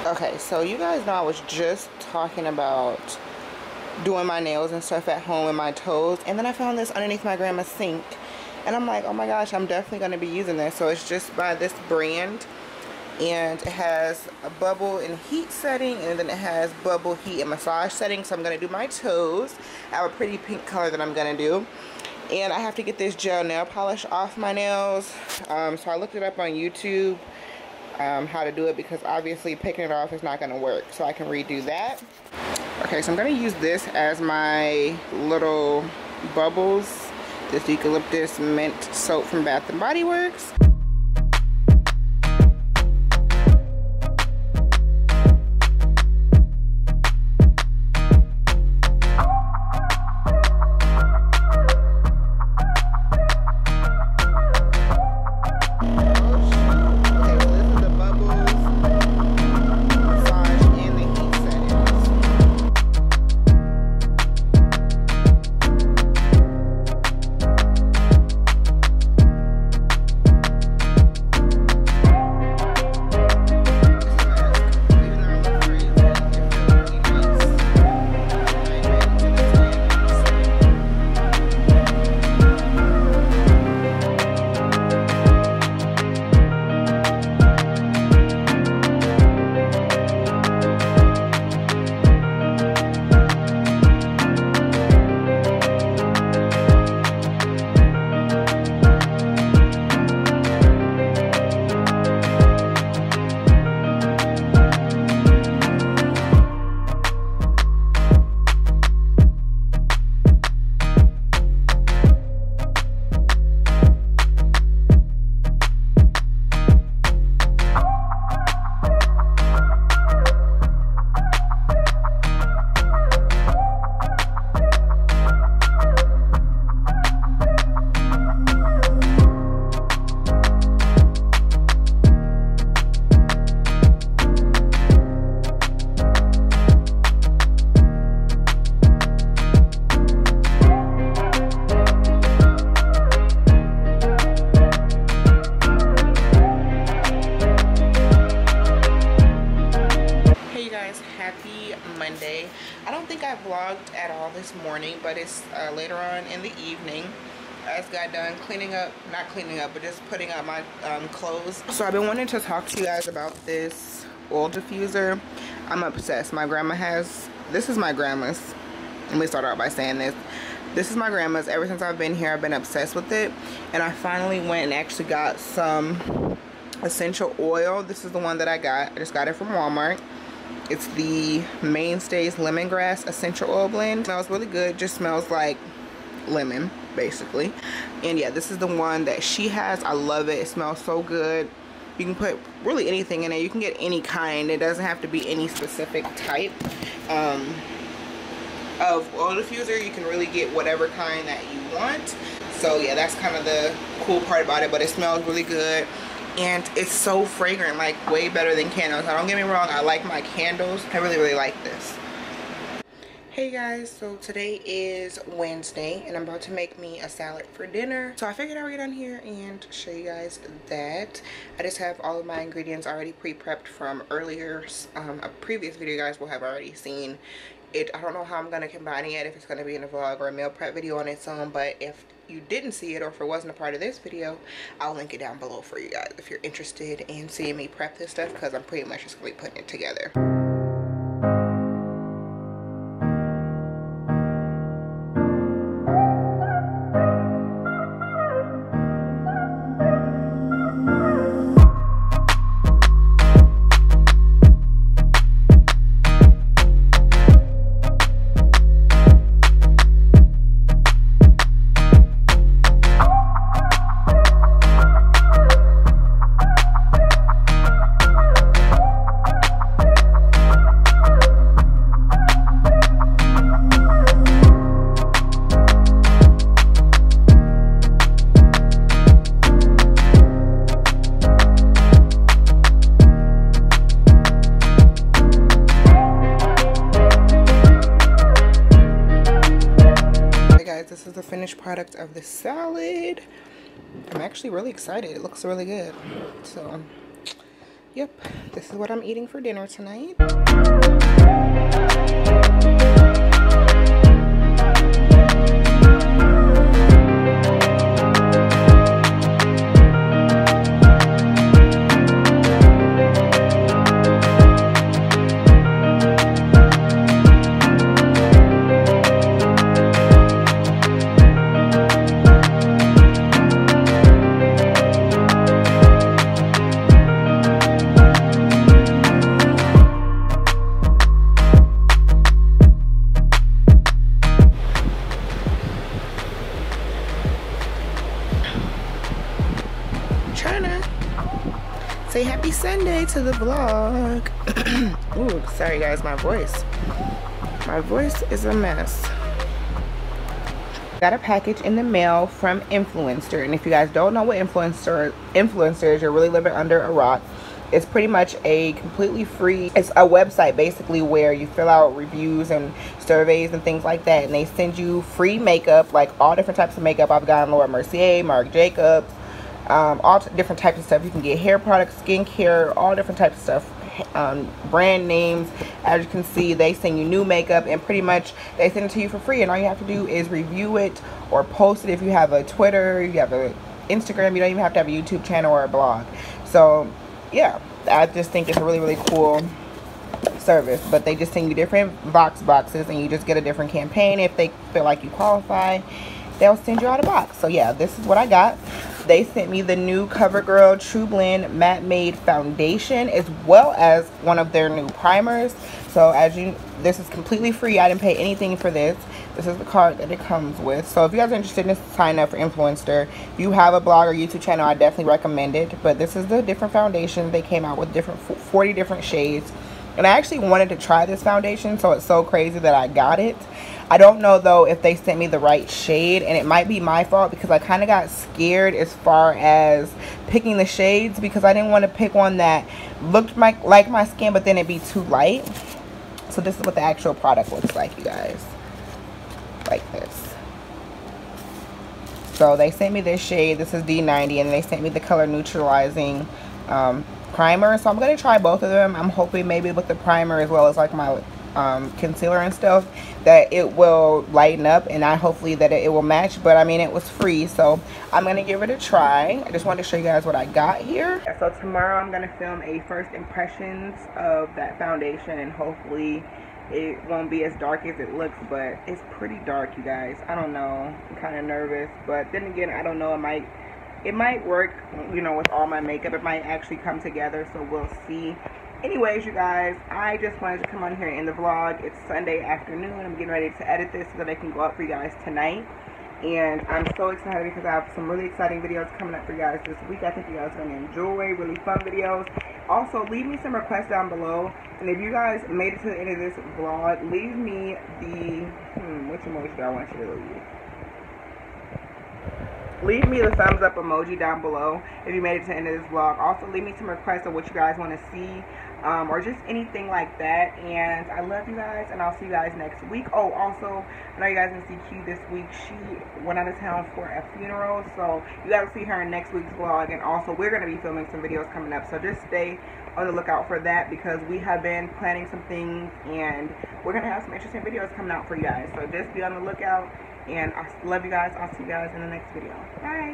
Okay, so you guys know I was just talking about doing my nails and stuff at home and my toes, and then I found this underneath my grandma's sink, and I'm like, oh my gosh, I'm definitely going to be using this. So it's just by this brand, and it has a bubble and heat setting, and then it has bubble, heat, and massage setting. So I'm going to do my toes. I have a pretty pink color that I'm going to do, and I have to get this gel nail polish off my nails. So I looked it up on YouTube, how to do it, because obviously picking it off is not going to work. So I can redo that. Okay, so I'm going to use this as my little bubbles. This eucalyptus mint soap from Bath & Body Works. Monday. I don't think I vlogged at all this morning, but it's later on in the evening. I just got done cleaning up, not cleaning up, but just putting up my clothes. So I've been wanting to talk to you guys about this oil diffuser. I'm obsessed. My grandma has, this is my grandma's. Let me start out by saying this. This is my grandma's. Ever since I've been here, I've been obsessed with it. And I finally went and actually got some essential oil. This is the one that I got. I just got it from Walmart. It's the Mainstays Lemongrass Essential Oil Blend. It smells really good. Just smells like lemon, basically. And yeah, this is the one that she has. I love it. It smells so good. You can put really anything in it. You can get any kind. It doesn't have to be any specific type of oil diffuser. You can really get whatever kind that you want. So yeah, that's kind of the cool part about it. But it smells really good. And it's so fragrant, like way better than candles. Now, don't get me wrong, I like my candles. I really, really like this. Hey guys, so today is Wednesday and I'm about to make me a salad for dinner. So I figured I would get on here and show you guys that. I just have all of my ingredients already pre-prepped from earlier. A previous video you guys will have already seen it. I don't know how I'm going to combine it, if it's going to be in a vlog or a meal prep video on its own, but if you didn't see it or if it wasn't a part of this video, I'll link it down below for you guys if you're interested in seeing me prep this stuff, because I'm pretty much just going to be putting it together. This is the finished product of the salad. I'm actually really excited. It looks really good. So Yep, this is what I'm eating for dinner tonight. Say happy Sunday to the vlog. Ooh, sorry guys, my voice is a mess. Got a package in the mail from Influencer, and if you guys don't know what Influencer is, you're really living under a rock. It's pretty much a completely free, it's a website basically where you fill out reviews and surveys and things like that, and they send you free makeup, like all different types of makeup. I've gotten Laura Mercier, Marc Jacobs, all different types of stuff. You can get hair products, skincare, all different types of stuff, brand names. As you can see, they send you new makeup, and pretty much they send it to you for free, and all you have to do is review it or post it. If you have a Twitter, you have a Instagram, you don't even have to have a YouTube channel or a blog. So yeah, I just think it's a really cool service. But they just send you different boxes, and you just get a different campaign. If they feel like you qualify, they'll send you out a box. So yeah, this is what I got. They sent me the new CoverGirl True Blend Matte Made Foundation, as well as one of their new primers. So this is completely free. I didn't pay anything for this. This is the card that it comes with. So if you guys are interested in signing up for Influencer, if you have a blog or YouTube channel, I definitely recommend it. But this is the different foundation they came out with, 40 different shades. And I actually wanted to try this foundation, so it's so crazy that I got it. I don't know though if they sent me the right shade, and it might be my fault because I kind of got scared as far as picking the shades, because I didn't want to pick one that looked like my skin but then it'd be too light. So this is what the actual product looks like, you guys, like this. So they sent me this shade, this is D90, and they sent me the color neutralizing primer. So I'm going to try both of them. I'm hoping maybe with the primer as well as like my concealer and stuff, that it will lighten up, and hopefully that it will match. But I mean, it was free, so I'm gonna give it a try. I just wanted to show you guys what I got here. So tomorrow I'm gonna film a first impressions of that foundation, and hopefully it won't be as dark as it looks, but it's pretty dark, you guys. I don't know, I'm kind of nervous, but then again, I don't know, it might work, you know, with all my makeup. It might actually come together, so we'll see. Anyways, you guys, I just wanted to come on here in the vlog. It's Sunday afternoon. I'm getting ready to edit this so that I can go up for you guys tonight. And I'm so excited because I have some really exciting videos coming up for you guys this week. I think you guys are going to enjoy really fun videos. Also, leave me some requests down below. And if you guys made it to the end of this vlog, leave me the, which emoji do I want you to leave? Leave me the thumbs up emoji down below if you made it to the end of this vlog. Also, leave me some requests of what you guys want to see, or just anything like that. And I love you guys, and I'll see you guys next week. Oh, also, I know you guys can see Q this week. She went out of town for a funeral, so you guys will see her in next week's vlog. And also, we're going to be filming some videos coming up, so just stay on the lookout for that, because we have been planning some things, and we're going to have some interesting videos coming out for you guys. So just be on the lookout. And I love you guys. I'll see you guys in the next video. Bye.